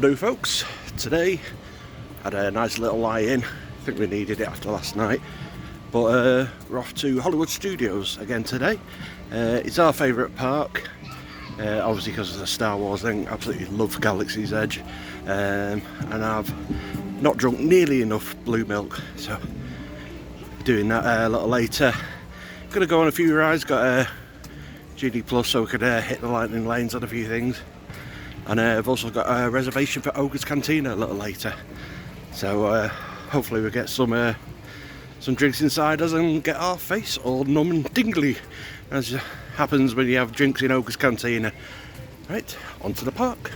do, folks. Today had a nice little lie-in. I think we needed it after last night. But we're off to Hollywood Studios again today. It's our favourite park. Obviously because of the Star Wars thing. Absolutely love Galaxy's Edge. And I've not drunk nearly enough blue milk, so doing that a little later. Gonna go on a few rides. Got a GD Plus so we could hit the lightning lanes on a few things. And I've also got a reservation for Ogre's Cantina a little later. So hopefully we'll get some drinks inside us and get our face all numb and tingly, as happens when you have drinks in Ogre's Cantina. Right, on to the park.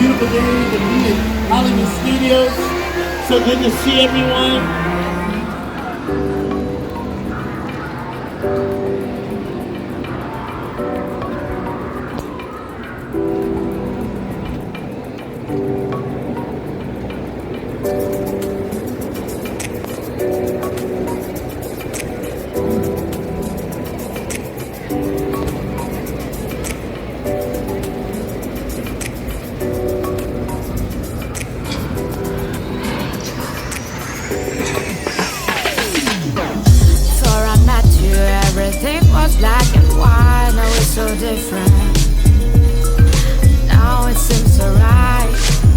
beautiful day to be in Hollywood Studios. So good to see everyone. Everything was black and white, now it's so different. Now it seems so right.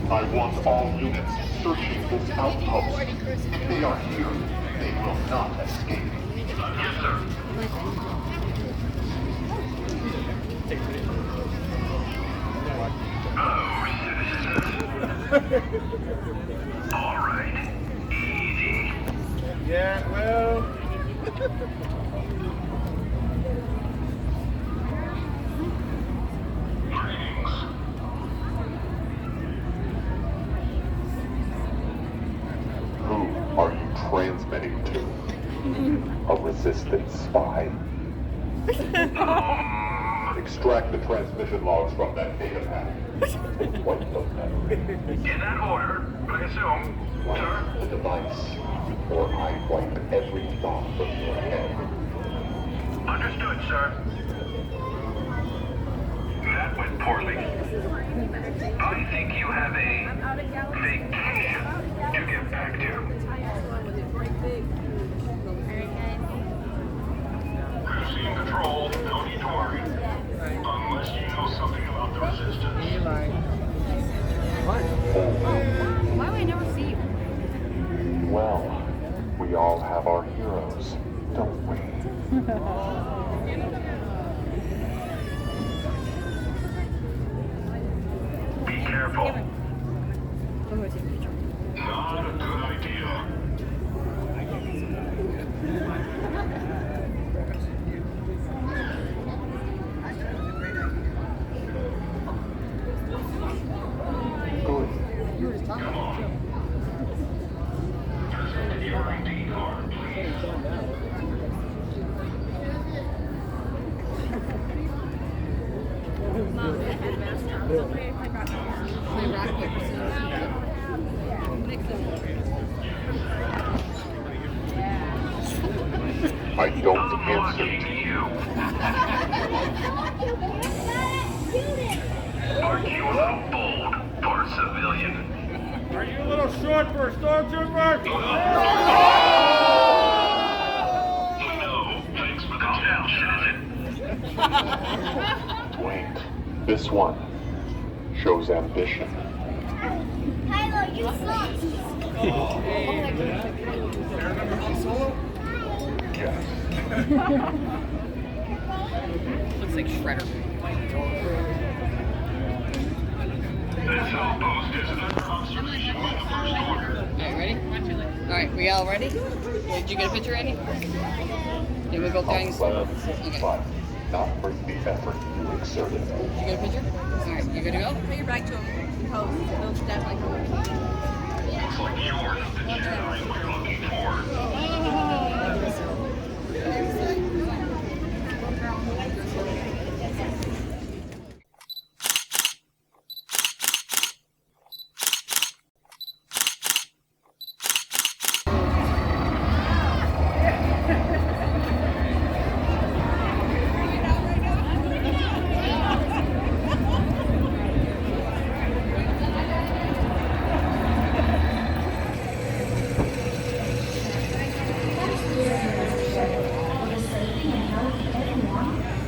I want all units searching this outpost. If they are here, they will not escape. Yes, sir. All right. Easy. Yeah, well. Who are you transmitting to? A resistance spy? Extract the transmission logs from that data pad. Wipe them out. In that order, I assume, sir. Wipe the device, or I wipe every thought from your head. Understood, sir. That went poorly. I think you have a vacation to get back to. Losing control, no need to worry. Unless you know something about the resistance. Why do I never see you? Well, we all have our heroes, don't we? Be careful. Not a good idea. Good. Come on. Present your ID card, please. I don't I'm answer looking to at you. you. Aren't you a little bold for a civilian? Are you a little short for a stormtrooper? No, thanks for the tell, citizen. Wait, this one shows ambition. Tyler, you suck. Yes. Looks like Shredder. This outpost is under observation by the First Order. Alright, ready? Alright, we all ready? Did you get a picture, Andy? Did we both guys? But Okay. not worth the effort you exerted. Did you get a picture? Alright, you good to go? Put your back to him. Pose. Those definitely cool. Looks like you're the Jedi we're looking for.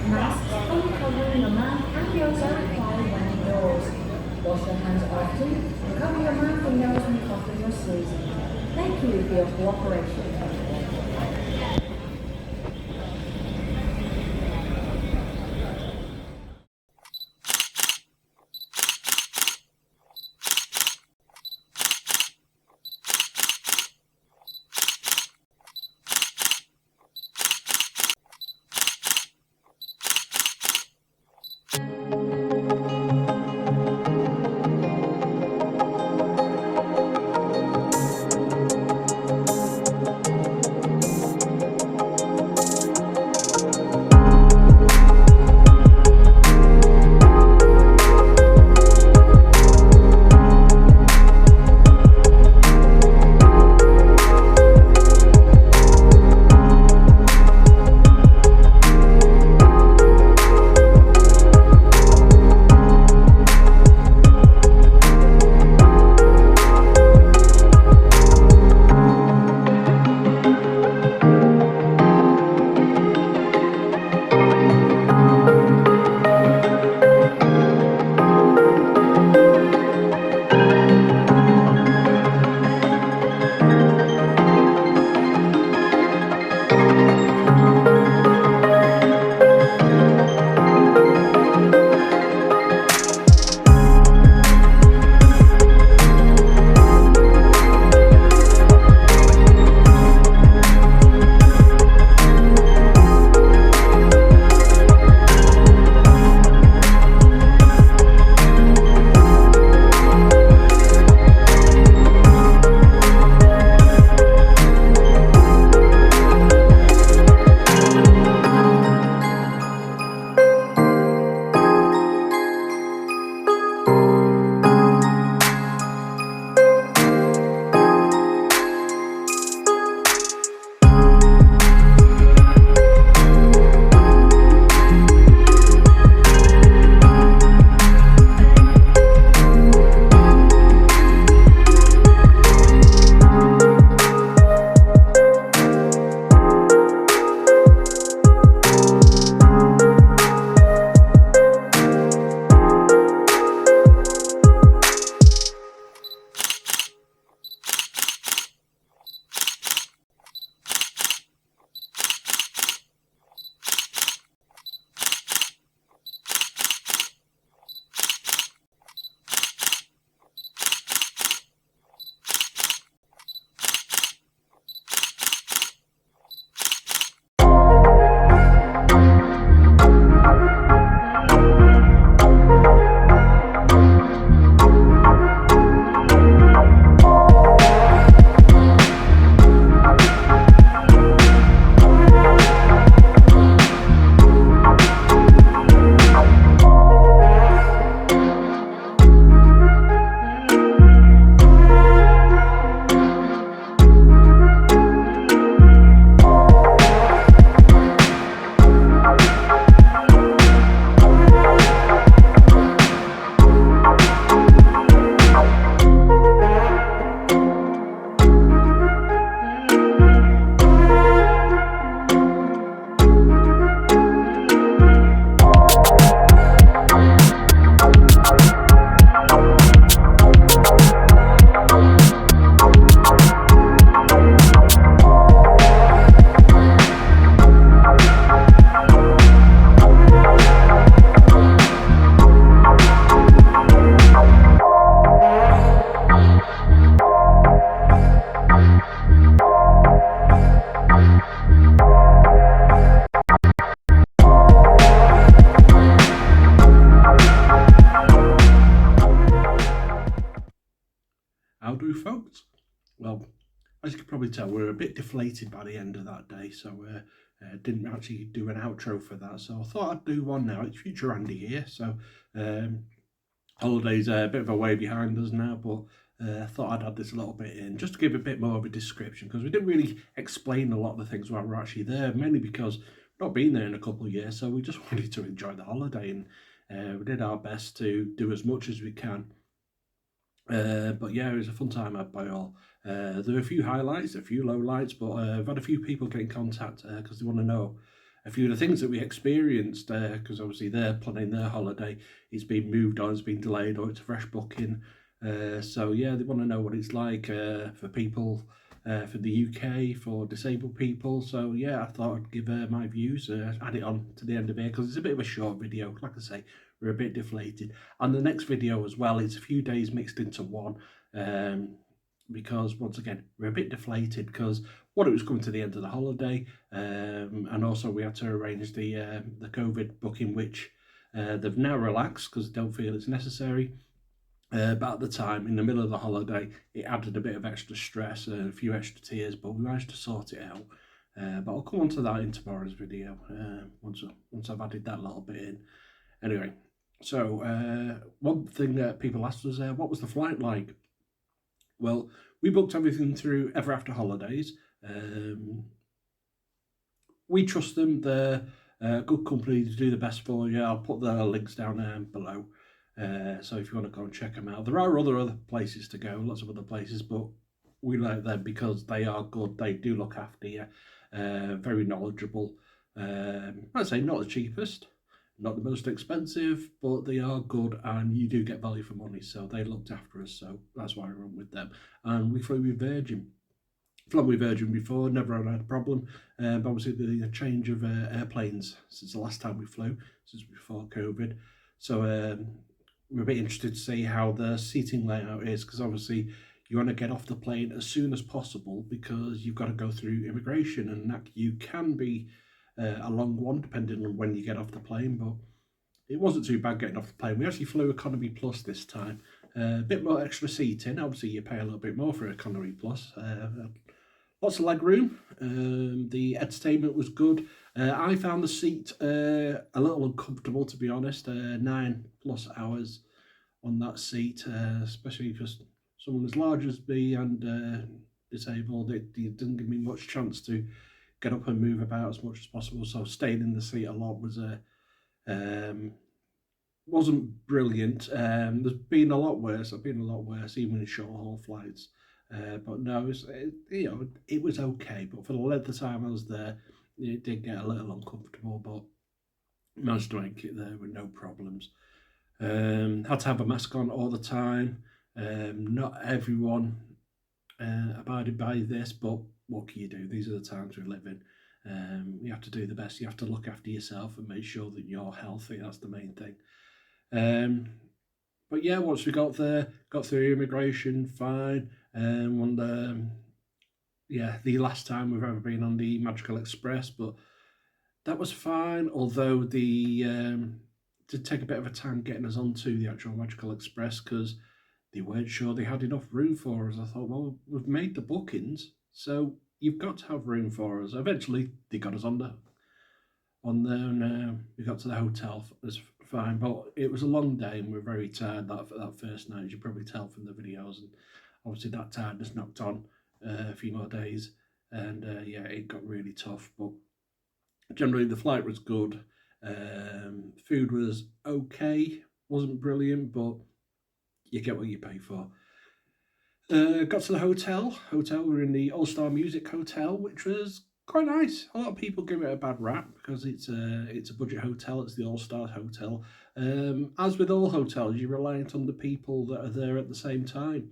Masks only covering your mouth and nose are required when indoors. Wash your hands often and cover your mouth and nose when coughing or sneezing. Thank you for your cooperation. well, as you can probably tell, we were a bit deflated by the end of that day, so didn't actually do an outro for that. So I thought I'd do one now. It's future Andy here, so holidays are a bit of a way behind us now, but I thought I'd add this a little bit in just to give a bit more of a description, because we didn't really explain a lot of the things while we're actually there, mainly because we've not been there in a couple of years, so we just wanted to enjoy the holiday, and we did our best to do as much as we can. But yeah, it was a fun time had by all. There were a few highlights, a few lowlights, but I've had a few people get in contact because they want to know a few of the things that we experienced, because obviously they're planning their holiday. It's been moved on, it's been delayed, or it's a fresh booking. So yeah, they want to know what it's like for people for the UK, for disabled people. So yeah, I thought I'd give my views, add it on to the end of it, because it's a bit of a short video. Like I say, we're a bit deflated. And the next video as well, it's a few days mixed into one, because once again, we're a bit deflated because it was coming to the end of the holiday, and also we had to arrange the COVID booking, which they've now relaxed because they don't feel it's necessary. But at the time, in the middle of the holiday, it added a bit of extra stress, a few extra tears, but we managed to sort it out. But I'll come on to that in tomorrow's video, once I've added that little bit in. Anyway, so one thing that people asked was, what was the flight like? Well, we booked everything through Ever After Holidays. We trust them. They're a good company to do the best for you. I'll put the links down below. So if you want to go and check them out. There are other places to go, lots of other places, but we like them because they are good. They do look after you. Very knowledgeable. I'd say not the cheapest, not the most expensive, but they are good and you do get value for money. So they looked after us, so that's why we went with them. And we flew with Virgin. Flown with Virgin before, never had a problem. But obviously the change of airplanes since the last time we flew, since before COVID. So we're a bit interested to see how the seating layout is, because obviously you want to get off the plane as soon as possible because you've got to go through immigration, and that you can be a long one depending on when you get off the plane, but it wasn't too bad getting off the plane. We actually flew Economy Plus this time. A bit more extra seating, obviously you pay a little bit more for Economy Plus. Lots of leg room. The entertainment was good. I found the seat a little uncomfortable, to be honest. 9+ hours on that seat, especially because someone as large as me and disabled, it didn't give me much chance to get up and move about as much as possible. So staying in the seat a lot was wasn't brilliant. There's been a lot worse. I've been a lot worse, even in short haul flights. But no, it was okay. But for the length of time I was there, it did get a little uncomfortable, but managed to make it there with no problems. Had to have a mask on all the time. Not everyone abided by this, but what can you do? These are the times we live in. You have to do the best. You have to look after yourself and make sure that you're healthy. That's the main thing. But yeah, once we got there, got through immigration, fine. Yeah, the last time we've ever been on the Magical Express, but that was fine. Although the did take a bit of a time getting us onto the actual Magical Express because they weren't sure they had enough room for us. I thought, well, we've made the bookings, so you've got to have room for us. Eventually, they got us on there, and we got to the hotel. It was fine, but it was a long day, and we were very tired that first night. As you probably tell from the videos, and obviously that tiredness knocked on a few more days, and yeah, it got really tough. But generally, the flight was good. Food was okay, wasn't brilliant, but you get what you pay for. Got to the hotel. We were in the All-Star Music Hotel, which was quite nice. A lot of people give it a bad rap because it's a budget hotel. It's the All-Star Hotel. As with all hotels, you're reliant on the people that are there at the same time.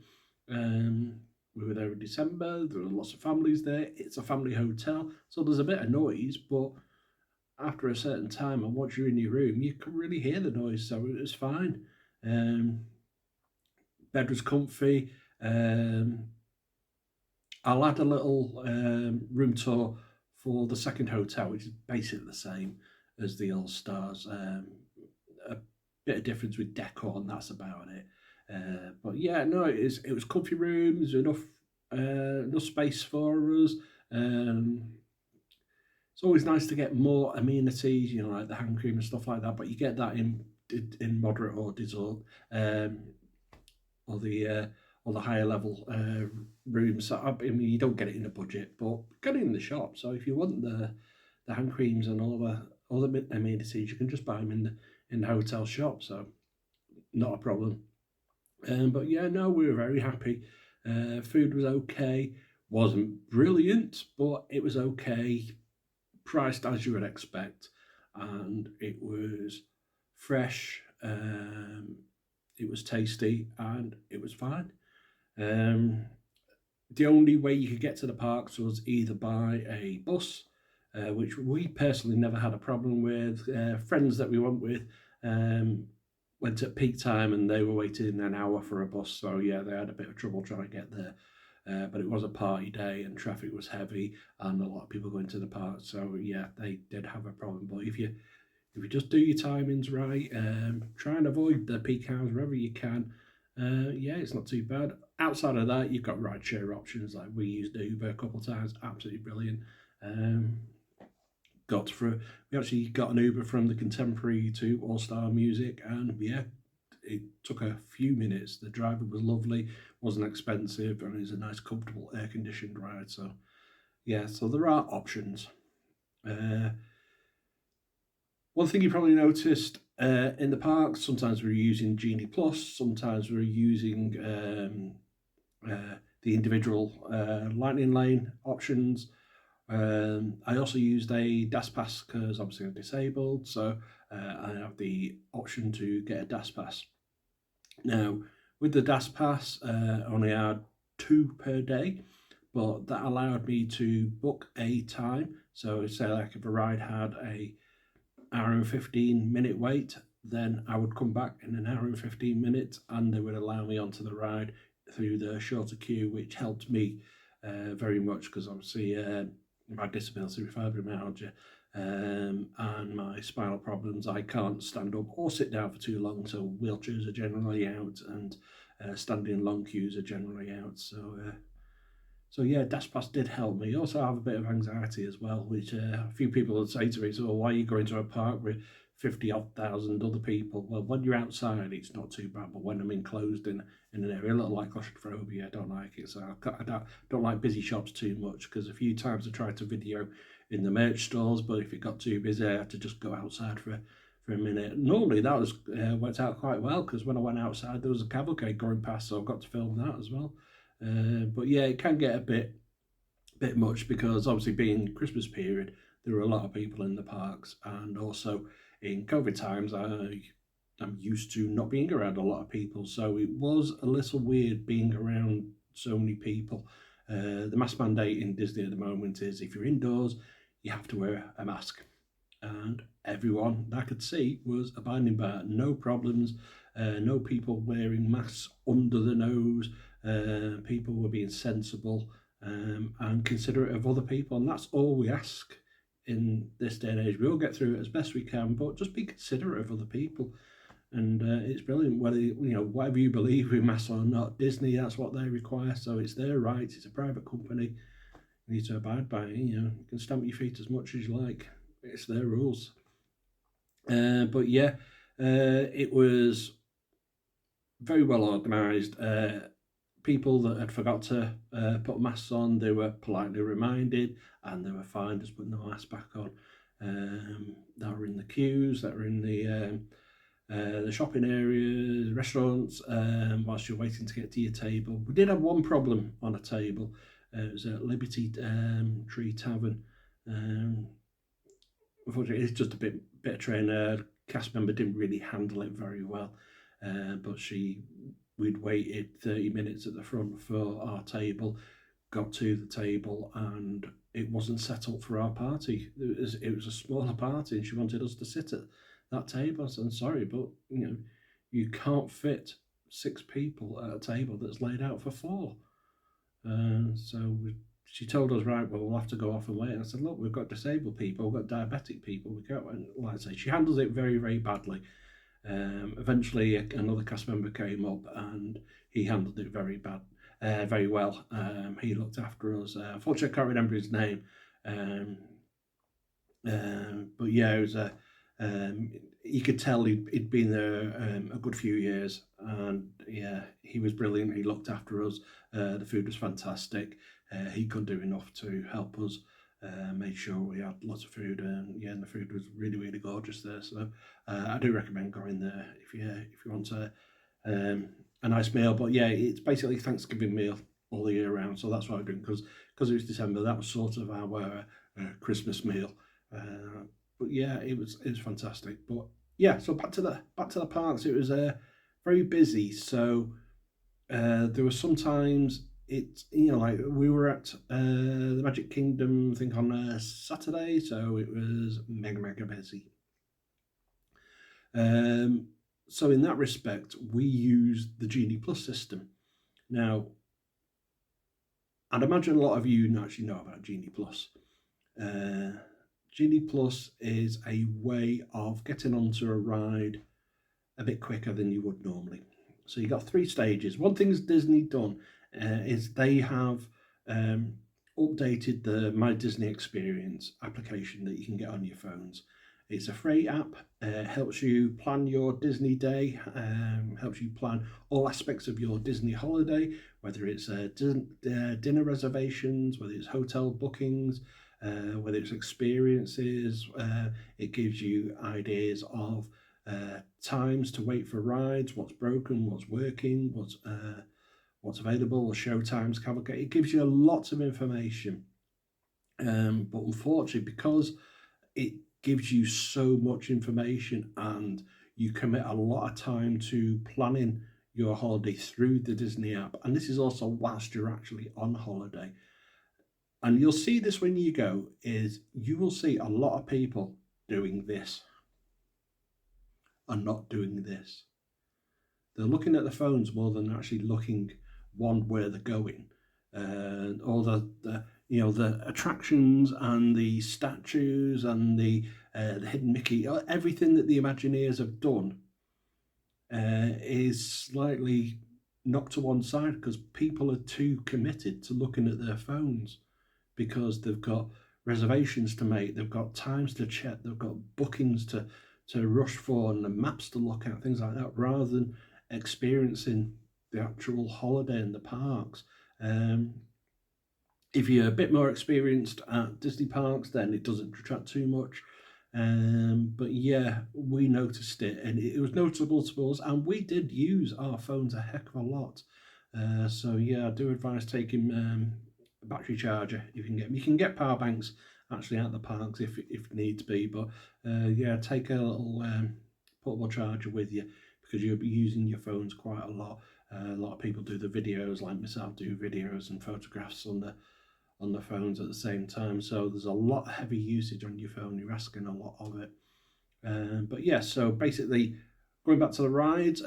We were there in December. There were lots of families there. It's a family hotel, so there's a bit of noise, but after a certain time, and once you're in your room, you can really hear the noise, so it was fine. Bed was comfy. I'll add a little room tour for the second hotel, which is basically the same as the All Stars. A bit of difference with decor, and that's about it. But yeah, no, it was comfy rooms, enough enough space for us. It's always nice to get more amenities, you know, like the hand cream and stuff like that, but you get that in moderate or dessert, or the higher level rooms. So, I mean, you don't get it in the budget, but get it in the shop. So if you want the hand creams and all the amenities, you can just buy them in the hotel shop. So not a problem. But yeah, no, we were very happy. Food was okay, wasn't brilliant, but it was okay, priced as you would expect, and it was fresh. It was tasty, and it was fine. The only way you could get to the parks was either by a bus, which we personally never had a problem with. Friends that we went with went at peak time and they were waiting an hour for a bus, so yeah, they had a bit of trouble trying to get there. But it was a party day and traffic was heavy and a lot of people going to the park, so yeah, they did have a problem. But if you just do your timings right, try and avoid the peak hours wherever you can, yeah, it's not too bad. Outside of that, you've got rideshare options, like we used Uber a couple of times, absolutely brilliant. We actually got an Uber from the Contemporary to All Star Music, and yeah, it took a few minutes. The driver was lovely, wasn't expensive, and it was a nice, comfortable, air-conditioned ride. So yeah, so there are options. One thing you probably noticed in the parks, sometimes we're using Genie Plus, sometimes we're using the individual Lightning Lane options. I also used a DAS Pass because obviously I'm disabled, so I have the option to get a DAS Pass. Now, with the DAS Pass, I only had 2 per day, but that allowed me to book a time. So say like if a ride had a hour and 15 minute wait, then I would come back in an hour and 15 minutes and they would allow me onto the ride through the shorter queue, which helped me very much because obviously my disability with fibromyalgia and my spinal problems, I can't stand up or sit down for too long, so wheelchairs are generally out and standing long queues are generally out. So yeah, DAS Pass did help me. Also, I have a bit of anxiety as well, which a few people would say to me, so why are you going to a park with 50,000 other people? Well, when you're outside, it's not too bad, but when I'm enclosed in an area, a little like claustrophobia, I don't like it. So I don't like busy shops too much, because a few times I tried to video in the merch stores, but if it got too busy, I had to just go outside for a minute. Normally that was worked out quite well, because when I went outside, there was a cavalcade going past, so I got to film that as well. But yeah, it can get a bit much, because obviously being Christmas period, there are a lot of people in the parks, and also in COVID times, I'm used to not being around a lot of people, so it was a little weird being around so many people. The mask mandate in Disney at the moment is if you're indoors, you have to wear a mask, and everyone that I could see was abiding by it. No problems, no people wearing masks under the nose. People were being sensible and considerate of other people, and that's all we ask in this day and age. We all get through it as best we can, but just be considerate of other people. And it's brilliant, whether whatever you believe with masks or not. Disney, that's what they require, so it's their right. It's a private company. You need to abide by it. You can stamp your feet as much as you like. It's their rules. But yeah, it was very well organised. People that had forgot to put masks on, they were politely reminded, and they were fine just putting the mask back on. That were in the queues, that were in the shopping areas, restaurants, whilst you're waiting to get to your table. We did have one problem on a table. It was at Liberty Tree Tavern. Unfortunately, it's just a bit of train. Cast member didn't really handle it very well, but we'd waited 30 minutes at the front for our table, got to the table, and it wasn't set up for our party. It was a smaller party, and she wanted us to sit at that table. I said, I'm sorry, but you can't fit 6 people at a table that's laid out for 4. She told us, right, well, we'll have to go off and wait. And I said, look, we've got disabled people, we've got diabetic people. We can't. And like I say, she handles it very, very badly. Eventually, another cast member came up and he handled it very bad. very well. He looked after us. Unfortunately, I can't remember his name. But yeah, it was you could tell he'd been there a good few years, and yeah, he was brilliant. He looked after us. The food was fantastic. He couldn't do enough to help us. Made sure we had lots of food, and yeah, and the food was really, really gorgeous there. So I do recommend going there if you want a nice meal. But yeah, it's basically Thanksgiving meal all the year round. So that's what I'm doing, because it was December. That was sort of our Christmas meal. But yeah, it was fantastic. But yeah, so back to the parks. It was very busy. So there were sometimes like we were at the Magic Kingdom, I think on Saturday, so it was mega busy. So in that respect, we used the Genie Plus system. Now, I'd imagine a lot of you actually know about Genie Plus. Genie Plus is a way of getting onto a ride a bit quicker than you would normally. So you got 3 stages. One thing Disney done is they have updated the My Disney Experience application that you can get on your phones. It's a free app. Helps you plan your Disney day. Helps you plan all aspects of your Disney holiday, whether it's dinner reservations, whether it's hotel bookings, whether it's experiences. It gives you ideas of times to wait for rides, what's broken, what's working, what's available, the show times, cavalcade. It gives you lots of information. But unfortunately, because it gives you so much information and you commit a lot of time to planning your holiday through the Disney app, and this is also whilst you're actually on holiday. And you'll see this when you go, is you will see a lot of people doing this and not doing this. They're looking at the phones more than actually looking where they're going, or the attractions and the statues and the hidden Mickey. Everything that the Imagineers have done is slightly knocked to one side because people are too committed to looking at their phones, because they've got reservations to make, they've got times to check, they've got bookings to rush for, and the maps to look at, things like that, rather than experiencing the actual holiday in the parks. If you're a bit more experienced at Disney parks, then it doesn't detract too much. But yeah, we noticed it, and it was noticeable to us, and we did use our phones a heck of a lot. So yeah, I do advise taking a battery charger if you can get them. You can get power banks actually at the parks if needs be, but yeah, take a little portable charger with you, because you'll be using your phones quite a lot. A lot of people do the videos, like myself, do videos and photographs on the phones at the same time. So there's a lot of heavy usage on your phone. You're asking a lot of it. But yeah, so basically, going back to the rides,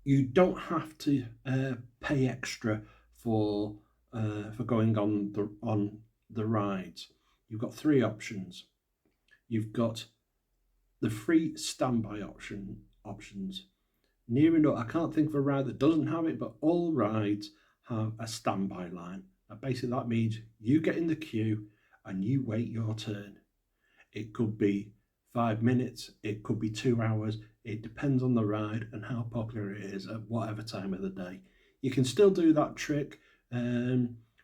you don't have to pay extra for going on the rides. You've got 3 options. You've got the free standby options. Near enough, I can't think of a ride that doesn't have it, but all rides have a standby line. And basically that means you get in the queue and you wait your turn. It could be 5 minutes, it could be 2 hours. It depends on the ride and how popular it is at whatever time of the day. You can still do that trick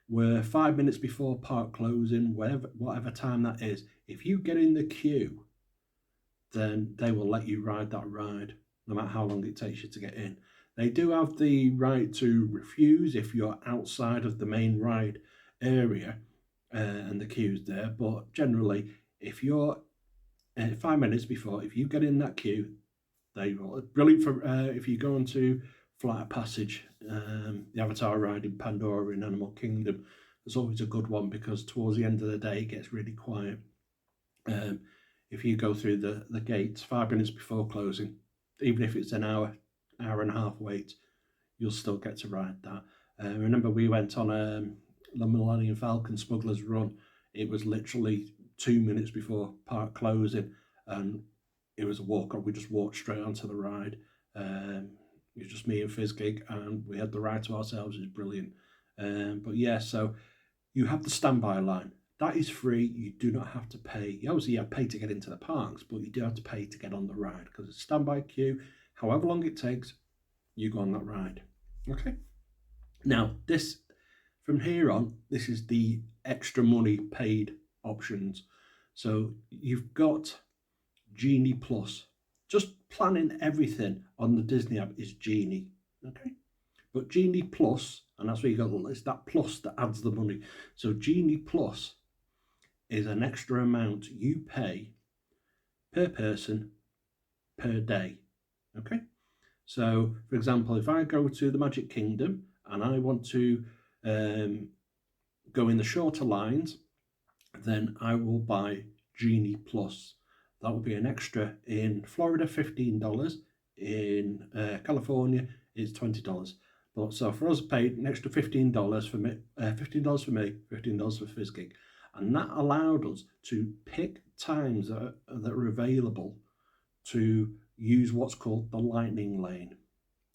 where 5 minutes before park closing, whatever time that is, if you get in the queue, then they will let you ride that ride, no matter how long it takes you to get in. They do have the right to refuse if you're outside of the main ride area and the queue's there, but generally, if you're 5 minutes before, if you get in that queue, they will. Brilliant for if you go into Flight of Passage, the Avatar ride in Pandora in Animal Kingdom. It's always a good one because towards the end of the day it gets really quiet. If you go through the gates 5 minutes before closing, even if it's an hour and a half wait, you'll still get to ride that. Remember, we went on the Millennium Falcon Smuggler's Run. It was literally 2 minutes before park closing, and it was a walk. We just walked straight onto the ride. It was just me and FizzGig, and we had the ride to ourselves. It was brilliant. But yeah, so you have the standby line. That is free. You do not have to pay. Obviously, you have to pay to get into the parks, but you do have to pay to get on the ride because it's a standby queue. However long it takes, you go on that ride. Okay. Now, this from here on, this is the extra money paid options. So you've got Genie Plus. Just planning everything on the Disney app is Genie. Okay. But Genie Plus, and that's where you got, it's that plus that adds the money. So Genie Plus is an extra amount you pay per person per day. Okay. So, for example, if I go to the Magic Kingdom and I want to go in the shorter lines, then I will buy Genie Plus. That will be an extra in Florida, $15. In California, it's $20. But so for us, paid an extra $15 for me, $15 for me, $15 for FizzGig, and that allowed us to pick times that are available to use what's called the Lightning Lane.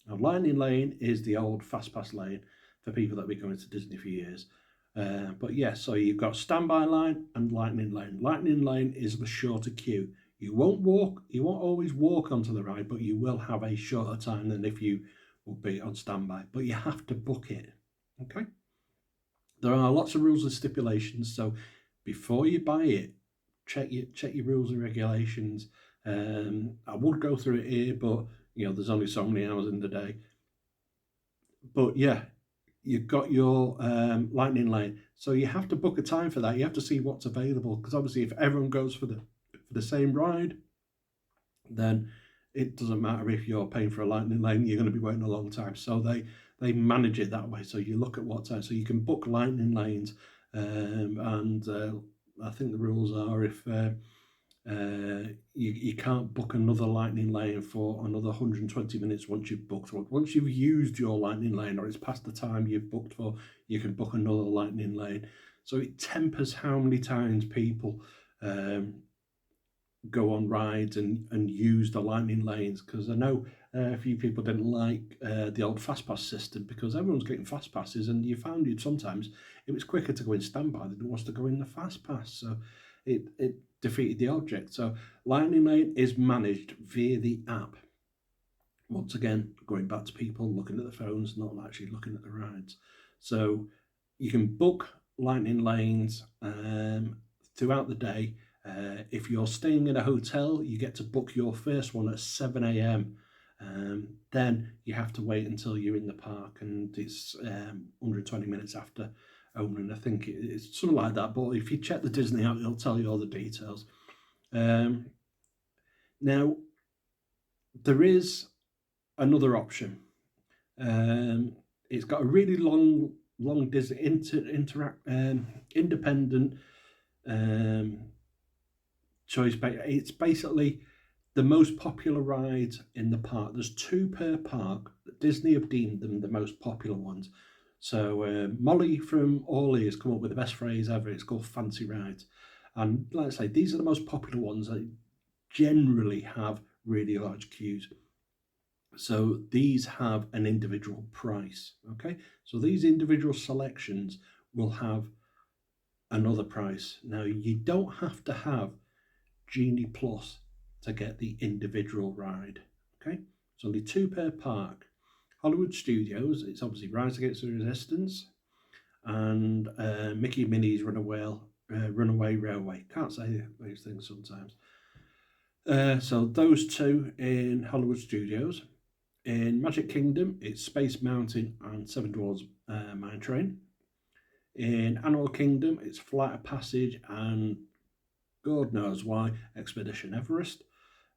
Now, Lightning Lane is the old FastPass lane for people that have been going to Disney for years. But yeah, so you've got Standby Line and Lightning Lane. Lightning Lane is the shorter queue. You won't always walk onto the ride, but you will have a shorter time than if you would be on standby. But you have to book it. Okay? There are lots of rules and stipulations, so before you buy it, check your rules and regulations. I would go through it here, but there's only so many hours in the day. But yeah, you've got your Lightning Lane, so you have to book a time for that. You have to see what's available, because obviously if everyone goes for the same ride, then it doesn't matter if you're paying for a Lightning Lane, you're going to be waiting a long time. So they manage it that way. So you look at what time, so you can book Lightning Lanes, and I think the rules are if you can't book another Lightning Lane for another 120 minutes once you've booked one. Once you've used your Lightning Lane, or it's past the time you've booked for, you can book another Lightning Lane. So it tempers how many times people go on rides and use the Lightning Lanes, because I know a few people didn't like the old FastPass system, because everyone's getting fast passes, and you found sometimes it was quicker to go in standby than it was to go in the FastPass. So it defeated the object. So Lightning Lane is managed via the app. Once again, going back to people looking at the phones, not actually looking at the rides. So you can book Lightning Lanes throughout the day. If you're staying in a hotel, you get to book your first one at 7 a.m. Then you have to wait until you're in the park, and it's 120 minutes after opening. I think it's something like that. But if you check the Disney app, it'll tell you all the details. Now, there is another option. It's got a really long Disney independent choice. It's basically the most popular rides in the park. There's 2 per park. Disney have deemed them the most popular ones. So Molly from Orly has come up with the best phrase ever. It's called Fancy Rides. And like I say, these are the most popular ones that generally have really large queues. So these have an individual price. Okay, so these individual selections will have another price. Now, you don't have to have Genie Plus to get the individual ride. Okay, it's only 2 per park. Hollywood Studios, it's obviously Rise Against the Resistance, and Mickey and Minnie's Runaway Railway. Can't say those things sometimes. So those 2 in Hollywood Studios. In Magic Kingdom, it's Space Mountain and Seven Dwarfs Mine Train. In Animal Kingdom, it's Flight of Passage and God knows why, Expedition Everest.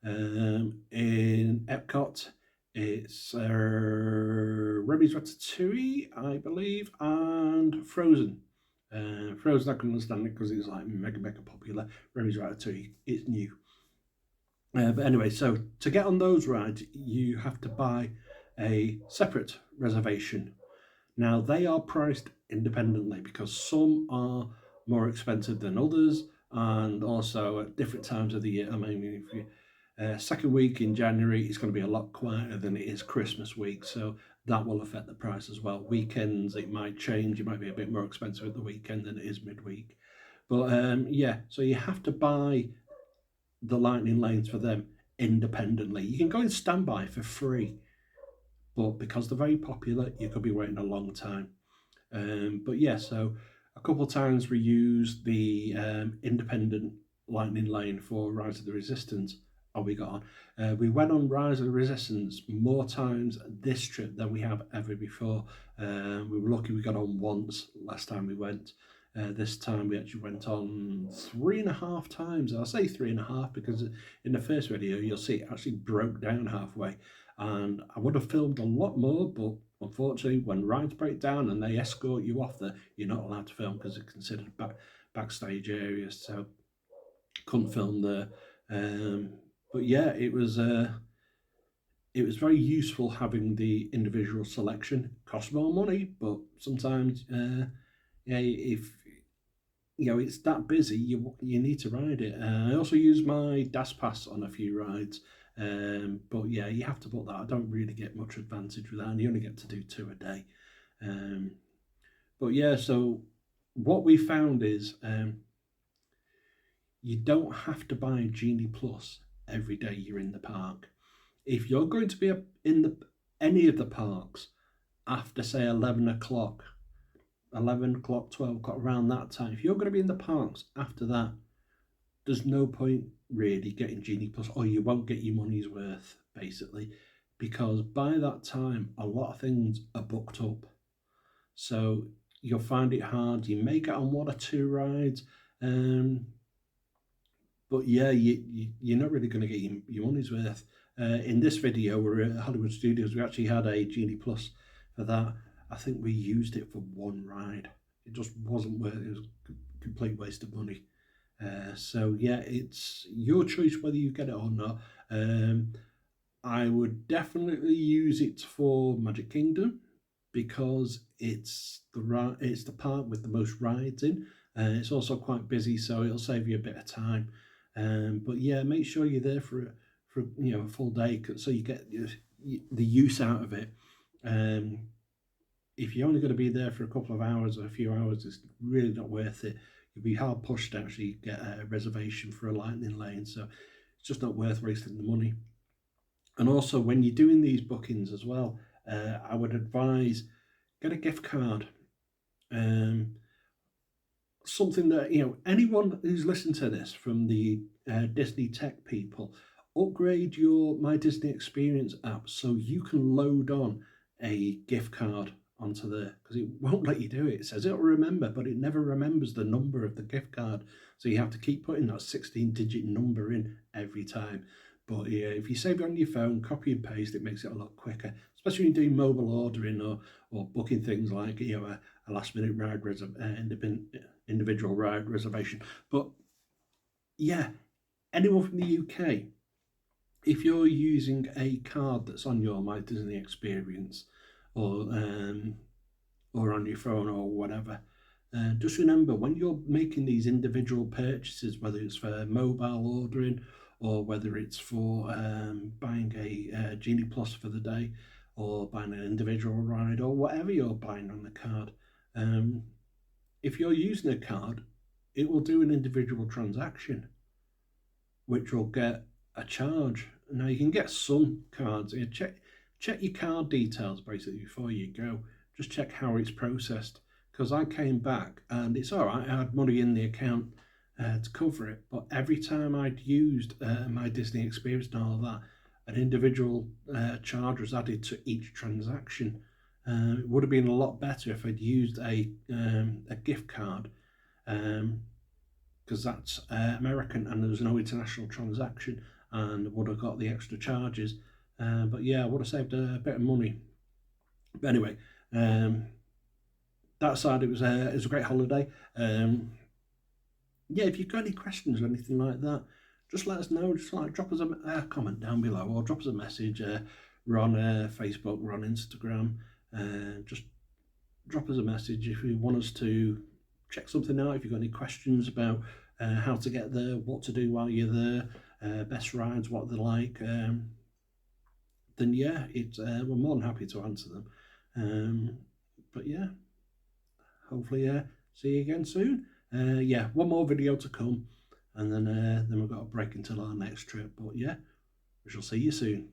In Epcot, it's Remy's Ratatouille, I believe, and Frozen. Frozen, I can understand it because it's like mega popular. Remy's Ratatouille, it's new. But anyway, so to get on those rides, you have to buy a separate reservation. Now, they are priced independently because some are more expensive than others, and also at different times of the year. I mean, if you Second week in January, it's going to be a lot quieter than it is Christmas week, so that will affect the price as well. Weekends, it might change. It might be a bit more expensive at the weekend than it is midweek. But yeah, so you have to buy the lightning lanes for them independently. You can go in standby for free, but because they're very popular, you could be waiting a long time. But yeah, so a couple of times we used the independent lightning lane for Rise of the Resistance. We got on. We went on Rise of the Resistance more times this trip than we have ever before. We were lucky we got on once last time we went. This time we actually went on 3.5 times. I'll say 3.5 because in the first video you'll see it actually broke down halfway, and I would have filmed a lot more, but unfortunately when rides break down and they escort you off there, you're not allowed to film because it's considered backstage areas, so couldn't film there. But yeah, it was very useful having the individual selection. Costs more money, but sometimes yeah, if you know it's that busy, you need to ride it. I also use my DAS pass on a few rides, but yeah, you have to put that. I don't really get much advantage with that, and you only get to do 2 a day. But yeah, so what we found is you don't have to buy Genie Plus every day you're in the park. If you're going to be in any of the parks after say 11 o'clock, 12 o'clock, around that time, if you're going to be in the parks after that, there's no point really getting Genie Plus, or you won't get your money's worth basically, because by that time a lot of things are booked up, so you'll find it hard. You may get on 1 or 2 rides, but yeah, you're not really going to get your money's worth. In this video, we're at Hollywood Studios. We actually had a Genie Plus for that. I think we used it for 1 ride. It just wasn't worth it. It was a complete waste of money. So yeah, it's your choice whether you get it or not. I would definitely use it for Magic Kingdom because it's the park with the most rides in. It's also quite busy, so it'll save you a bit of time. But yeah, make sure you're there for a full day so you get the use out of it. If you're only going to be there for a couple of hours or a few hours, it's really not worth it. You'll be hard pushed to actually get a reservation for a lightning lane, so it's just not worth wasting the money. And also, when you're doing these bookings as well, I would advise get a gift card. Something that, anyone who's listened to this from the Disney tech people, upgrade your My Disney Experience app so you can load on a gift card onto there, because it won't let you do it. It says it'll remember, but it never remembers the number of the gift card, so you have to keep putting that 16-digit number in every time. But yeah, if you save it on your phone, copy and paste, it makes it a lot quicker, especially when you're doing mobile ordering or booking things like a last minute ride individual ride reservation. But yeah, anyone from the UK, if you're using a card that's on your My Disney Experience or on your phone or whatever, just remember when you're making these individual purchases, whether it's for mobile ordering or whether it's for buying a Genie Plus for the day or buying an individual ride or whatever you're buying on the card, if you're using a card, it will do an individual transaction, which will get a charge. Now you can get some cards. Check your card details basically before you go. Just check how it's processed, because I came back and it's all right. I had money in the account to cover it, but every time I'd used My Disney Experience and all of that, an individual charge was added to each transaction. It would have been a lot better if I'd used a gift card, because that's American and there's no international transaction, and would have got the extra charges. But yeah, I would have saved a bit of money. But anyway, that aside, it was a great holiday. Yeah, if you've got any questions or anything like that, just let us know. Just drop us a comment down below, or drop us a message. We're on Facebook, we're on Instagram. Just drop us a message if you want us to check something out. If you've got any questions about how to get there, what to do while you're there, best rides, what they're like, then yeah, we're more than happy to answer them. But yeah, hopefully see you again soon. Yeah, one more video to come, and then we've got a break until our next trip. But yeah, we shall see you soon.